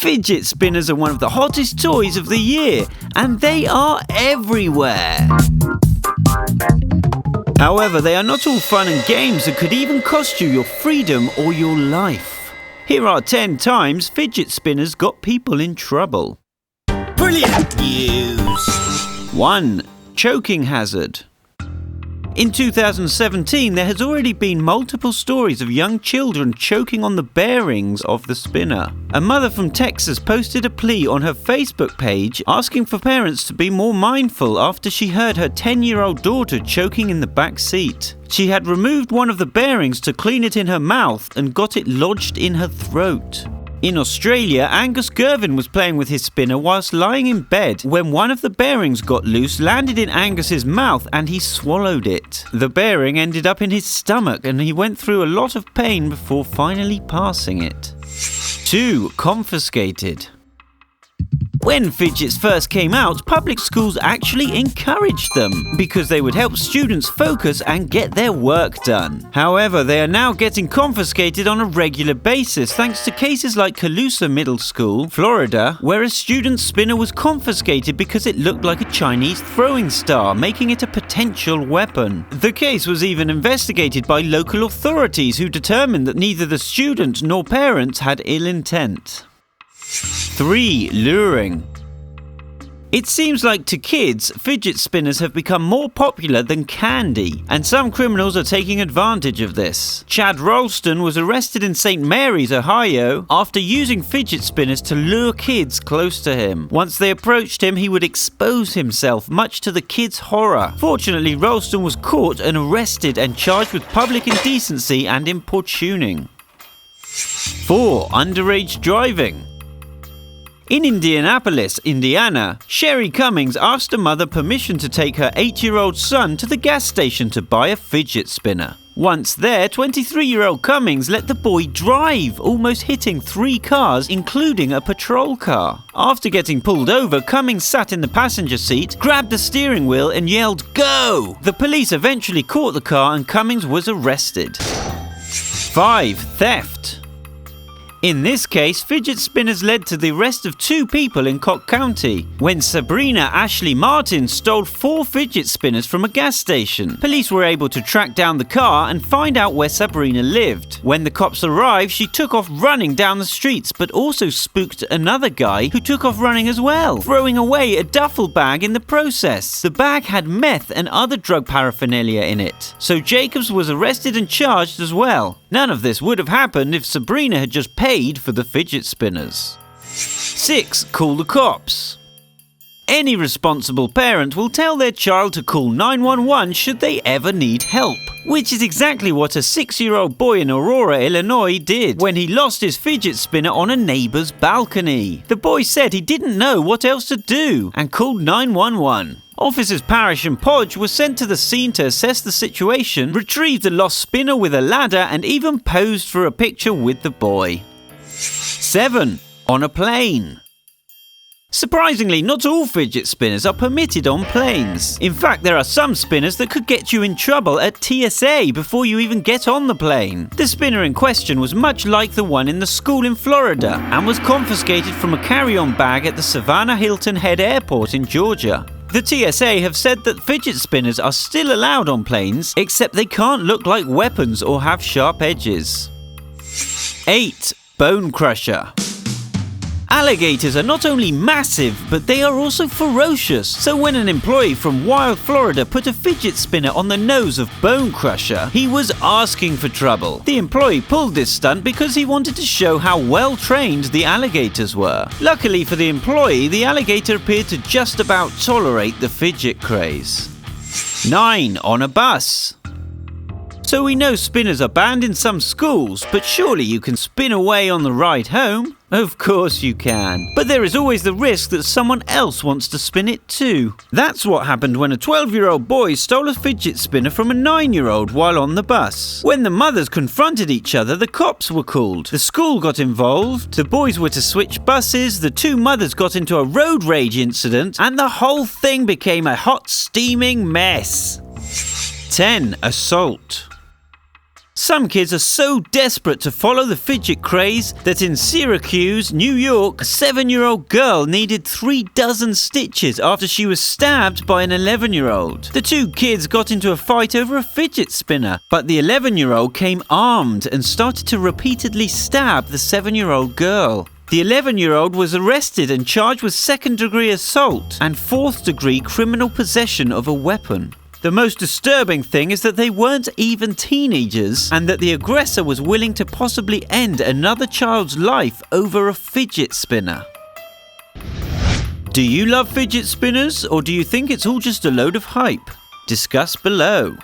Fidget spinners are one of the hottest toys of the year, and they are everywhere. However, they are not all fun and games and could even cost you your freedom or your life. Here are 10 times fidget spinners got people in trouble. Brilliant news! 1. Choking hazard. In 2017, there has already been multiple stories of young children choking on the bearings of the spinner. A mother from Texas posted a plea on her Facebook page asking for parents to be more mindful after she heard her 10-year-old daughter choking in the back seat. She had removed one of the bearings to clean it in her mouth and got it lodged in her throat. In Australia, Angus Gervin was playing with his spinner whilst lying in bed when one of the bearings got loose, landed in Angus's mouth and he swallowed it. The bearing ended up in his stomach and he went through a lot of pain before finally passing it. 2. Confiscated. When fidgets first came out, public schools actually encouraged them because they would help students focus and get their work done. However, they are now getting confiscated on a regular basis thanks to cases like Caloosa Middle School, Florida, where a student's spinner was confiscated because it looked like a Chinese throwing star, making it a potential weapon. The case was even investigated by local authorities who determined that neither the student nor parents had ill intent. 3. Luring. It seems like to kids, fidget spinners have become more popular than candy, and some criminals are taking advantage of this. Chad Ralston was arrested in St. Mary's, Ohio, after using fidget spinners to lure kids close to him. Once they approached him, he would expose himself, much to the kids' horror. Fortunately, Ralston was caught and arrested and charged with public indecency and importuning. 4. Underage driving. In Indianapolis, Indiana, Sherry Cummings asked a mother permission to take her 8-year-old son to the gas station to buy a fidget spinner. Once there, 23-year-old Cummings let the boy drive, almost hitting 3 cars, including a patrol car. After getting pulled over, Cummings sat in the passenger seat, grabbed the steering wheel and yelled, "Go!" The police eventually caught the car and Cummings was arrested. 5. Theft. In this case, fidget spinners led to the arrest of 2 people in Cook County when Sabrina Ashley Martin stole 4 fidget spinners from a gas station. Police were able to track down the car and find out where Sabrina lived. When the cops arrived, she took off running down the streets, but also spooked another guy who took off running as well, throwing away a duffel bag in the process. The bag had meth and other drug paraphernalia in it, so Jacobs was arrested and charged as well. None of this would have happened if Sabrina had just paid for the fidget spinners. 6. Call the cops. Any responsible parent will tell their child to call 911 should they ever need help, which is exactly what a 6-year-old boy in Aurora, Illinois did when he lost his fidget spinner on a neighbor's balcony. The boy said he didn't know what else to do and called 911. Officers Parrish and Podge were sent to the scene to assess the situation, retrieved the lost spinner with a ladder and even posed for a picture with the boy. 7. On a plane. Surprisingly, not all fidget spinners are permitted on planes. In fact, there are some spinners that could get you in trouble at TSA before you even get on the plane. The spinner in question was much like the one in the school in Florida and was confiscated from a carry-on bag at the SAVANNAH Hilton Head Airport in Georgia. The TSA have said that fidget spinners are still allowed on planes, except they can't look like weapons or have sharp edges. 8. Bone crusher. Alligators are not only massive, but they are also ferocious. So when an employee from Wild, Florida put a fidget spinner on the nose of Bone Crusher, he was asking for trouble. The employee pulled this stunt because he wanted to show how well trained the alligators were. Luckily for the employee, the alligator appeared to just about tolerate the fidget craze. 9. On a bus. So we know spinners are banned in some schools, but surely you can spin away on the ride home? Of course you can. But there is always the risk that someone else wants to spin it too. That's what happened when a 12-year-old boy stole a fidget spinner from a 9-year-old while on the bus. When the mothers confronted each other, the cops were called. The school got involved, the boys were to switch buses, the 2 mothers got into a road rage incident, and the whole thing became a hot, steaming mess. 10. Assault. Some kids are so desperate to follow the fidget craze that in Syracuse, New York, a 7-year-old girl needed 36 stitches after she was stabbed by an 11-year-old. The two kids got into a fight over a fidget spinner, but the 11-year-old came armed and started to repeatedly stab the 7-year-old girl. The 11-year-old was arrested and charged with second-degree assault and fourth-degree criminal possession of a weapon. The most disturbing thing is that they weren't even teenagers and that the aggressor was willing to possibly end another child's life over a fidget spinner. Do you love fidget spinners, or do you think it's all just a load of hype? Discuss below.